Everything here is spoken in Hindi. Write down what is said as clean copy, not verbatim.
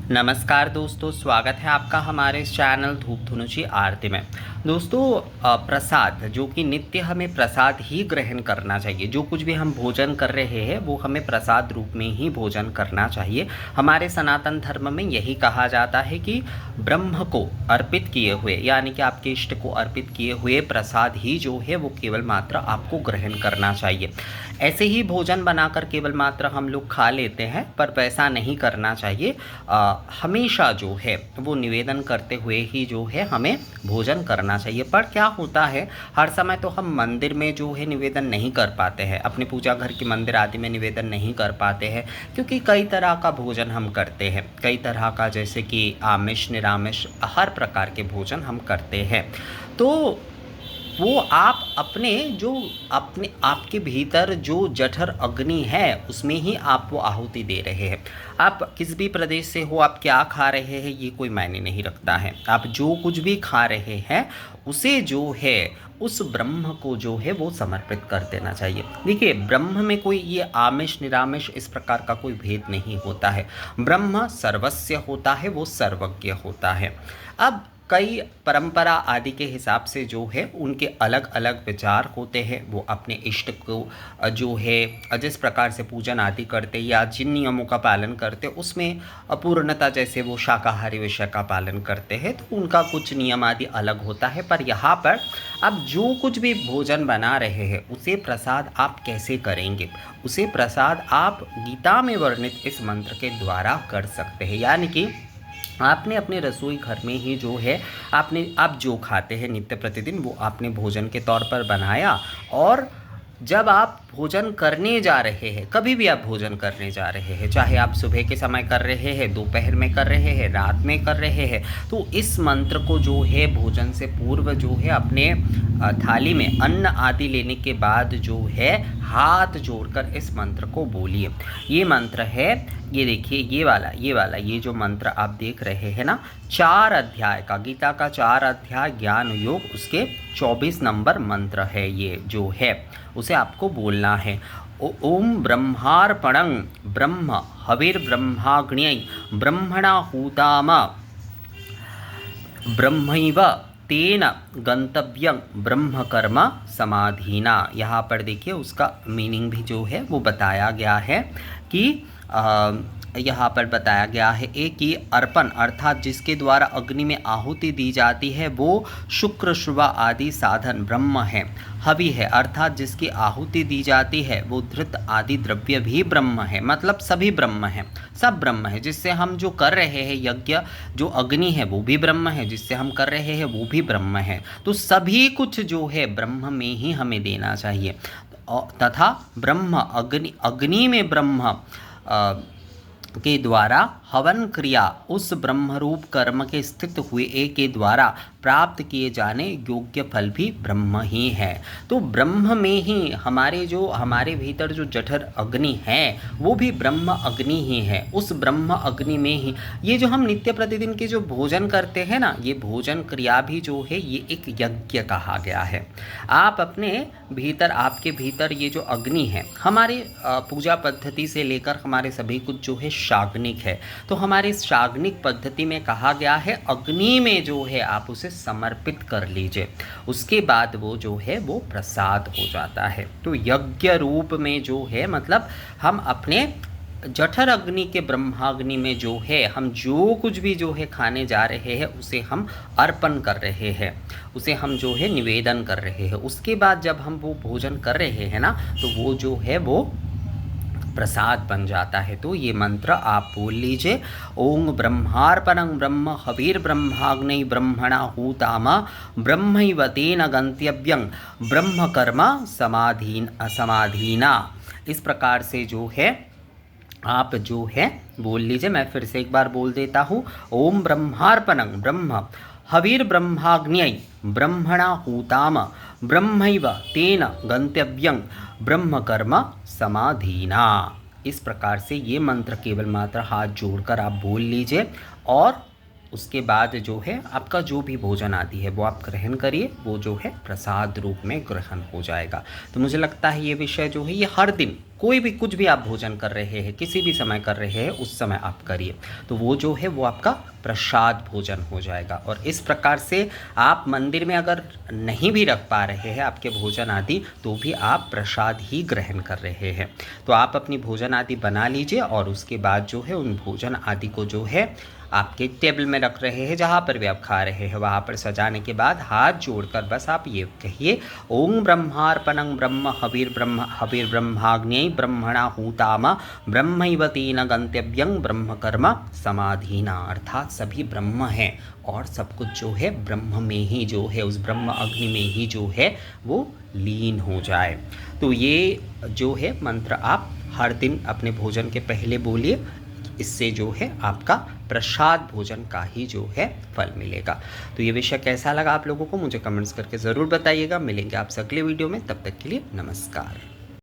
नमस्कार दोस्तों, स्वागत है आपका हमारे इस चैनल धूप धुनुची आरती में। दोस्तों, प्रसाद जो कि नित्य हमें प्रसाद ही ग्रहण करना चाहिए। जो कुछ भी हम भोजन कर रहे हैं वो हमें प्रसाद रूप में ही भोजन करना चाहिए। हमारे सनातन धर्म में यही कहा जाता है कि ब्रह्म को अर्पित किए हुए, यानी कि आपके इष्ट को अर्पित किए हुए प्रसाद ही जो है वो केवल मात्र आपको ग्रहण करना चाहिए। ऐसे ही भोजन बनाकर केवल मात्र हम लोग खा लेते हैं, पर वैसा नहीं करना चाहिए। हमेशा जो है वो निवेदन करते हुए ही जो है हमें भोजन करना चाहिए। पर क्या होता है, हर समय तो हम मंदिर में जो है निवेदन नहीं कर पाते हैं, अपने पूजा घर की मंदिर आदि में निवेदन नहीं कर पाते हैं, क्योंकि कई तरह का भोजन हम करते हैं। कई तरह का, जैसे कि आमिष निरामिष हर प्रकार के भोजन हम करते हैं। तो वो आप अपने आपके भीतर जो जठर अग्नि है उसमें ही आप वो आहुति दे रहे हैं। आप किस भी प्रदेश से हो, आप क्या खा रहे हैं ये कोई मायने नहीं रखता है। आप जो कुछ भी खा रहे हैं उसे जो है उस ब्रह्म को जो है वो समर्पित कर देना चाहिए। देखिए, ब्रह्म में कोई ये आमिष निरामिष इस प्रकार का कोई भेद नहीं होता है। ब्रह्म सर्वस्य होता है, वो सर्वज्ञ होता है। अब कई परंपरा आदि के हिसाब से जो है उनके अलग अलग विचार होते हैं। वो अपने इष्ट को जो है जिस प्रकार से पूजन आदि करते या जिन नियमों का पालन करते उसमें अपूर्णता, जैसे वो शाकाहारी विषय का पालन करते हैं तो उनका कुछ नियम आदि अलग होता है। पर यहाँ पर अब जो कुछ भी भोजन बना रहे हैं उसे प्रसाद आप कैसे करेंगे, उसे प्रसाद आप गीता में वर्णित इस मंत्र के द्वारा कर सकते हैं। यानी कि आपने अपने रसोई घर में ही जो है आप जो खाते हैं नित्य प्रतिदिन वो आपने भोजन के तौर पर बनाया, और जब आप भोजन करने जा रहे हैं, कभी भी आप भोजन करने जा रहे हैं, चाहे आप सुबह के समय कर रहे हैं, दोपहर में कर रहे हैं, रात में कर रहे हैं, तो इस मंत्र को जो है भोजन से पूर्व जो है अपने थाली में अन्न आदि लेने के बाद जो है हाथ जोड़कर इस मंत्र को बोलिए। ये मंत्र है, ये देखिए, ये जो मंत्र आप देख रहे हैं ना, 4 अध्याय का, गीता का 4 अध्याय ज्ञान योग, उसके 24 नंबर मंत्र है। ये जो है उसे आपको बोलना है। ओम ब्रह्मार्पणं ब्रह्म हविर्ब्रह्माग्न्यै ब्रह्मणा हूताम ब्रह्मैव तेन गंतव्यं ब्रह्म कर्म समाधिना। यहाँ पर देखिए उसका मीनिंग भी जो है वो बताया गया है कि यहाँ पर बताया गया है एक ही अर्पण अर्थात जिसके द्वारा अग्नि में आहुति दी जाती है वो शुक्र शुभ आदि साधन ब्रह्म है। हवि है अर्थात जिसकी आहुति दी जाती है वो धृत आदि द्रव्य भी ब्रह्म है, मतलब सभी ब्रह्म है, सब ब्रह्म है। जिससे हम जो कर रहे हैं यज्ञ, जो अग्नि है वो भी ब्रह्म है, जिससे हम कर रहे हैं वो भी ब्रह्म है। तो सभी कुछ जो है ब्रह्म में ही हमें देना चाहिए। तथा ब्रह्म अग्नि में ब्रह्म के द्वारा हवन क्रिया उस ब्रह्मरूप कर्म के स्थित हुए के द्वारा प्राप्त किए जाने योग्य फल भी ब्रह्म ही है। तो ब्रह्म में ही हमारे भीतर जो जठर अग्नि है वो भी ब्रह्म अग्नि ही है। उस ब्रह्म अग्नि में ही ये जो हम नित्य प्रतिदिन के जो भोजन करते हैं ना, ये भोजन क्रिया भी जो है ये एक यज्ञ कहा गया है। आप अपने भीतर, आपके भीतर ये जो अग्नि है, हमारे पूजा पद्धति से लेकर हमारे सभी कुछ जो है शाग्निक है। तो हमारे इस शाग्निक पद्धति में कहा गया है अग्नि में जो है आप उसे समर्पित कर लीजिए, उसके बाद वो जो है वो प्रसाद हो जाता है। तो यज्ञ रूप में जो है, मतलब हम अपने जठर अग्नि के ब्रह्माग्नि में जो है हम जो कुछ भी जो है खाने जा रहे हैं उसे हम अर्पण कर रहे हैं, उसे हम जो है निवेदन कर रहे हैं। उसके बाद जब हम वो भोजन कर रहे हैं ना, तो वो जो है वो प्रसाद बन जाता है। तो ये मंत्र आप बोल लीजिए। ओम ब्रह्मार्पणं ब्रह्म हविर्ब्रह्माग्नै ब्रह्मणा हूताम ब्रह्मैव तेन गंतव्यं ब्रह्म कर्म समाधीना। इस प्रकार से जो है आप जो है बोल लीजिए। मैं फिर से एक बार बोल देता हूँ। ओम ब्रह्मार्पणं ब्रह्म हविर्ब्रह्माग्न्यै ब्रह्मणा हूताम ब्रह्मैव तेन गंतव्यं ब्रह्म कर्म समाधीना। इस प्रकार से ये मंत्र केवल मात्र हाथ जोड़कर आप बोल लीजिए, और उसके बाद जो है आपका जो भी भोजन आदि है वो आप ग्रहण करिए, वो जो है प्रसाद रूप में ग्रहण हो जाएगा। तो मुझे लगता है ये विषय जो है ये हर दिन कोई भी कुछ भी आप भोजन कर रहे हैं, किसी भी समय कर रहे हैं, उस समय आप करिए, तो वो जो है वो आपका प्रसाद भोजन हो जाएगा। और इस प्रकार से आप मंदिर में अगर नहीं भी रख पा रहे हैं आपके भोजन आदि, तो भी आप प्रसाद ही ग्रहण कर रहे हैं। तो आप अपनी भोजन आदि बना लीजिए और उसके बाद जो है उन भोजन आदि को जो है आपके टेबल में रख रहे हैं, जहाँ पर भी आप खा रहे हैं वहाँ पर सजाने के बाद हाथ जोड़कर बस आप ये कहिए, ओम ब्रह्मार्पणं ब्रह्म हविर् ब्रह्माग्न्यै ब्रह्मणा हूताम ब्रह्मैव तेन गंतव्यं ब्रह्म कर्म समाधिना। अर्थात सभी ब्रह्म हैं और सब कुछ जो है ब्रह्म में ही जो है, उस ब्रह्म अग्नि में ही जो है वो लीन हो जाए। तो ये जो है मंत्र आप हर दिन अपने भोजन के पहले बोलिए, इससे जो है आपका प्रसाद भोजन का ही जो है फल मिलेगा। तो ये विषय कैसा लगा आप लोगों को मुझे कमेंट्स करके ज़रूर बताइएगा। मिलेंगे आपसे अगले वीडियो में, तब तक के लिए नमस्कार।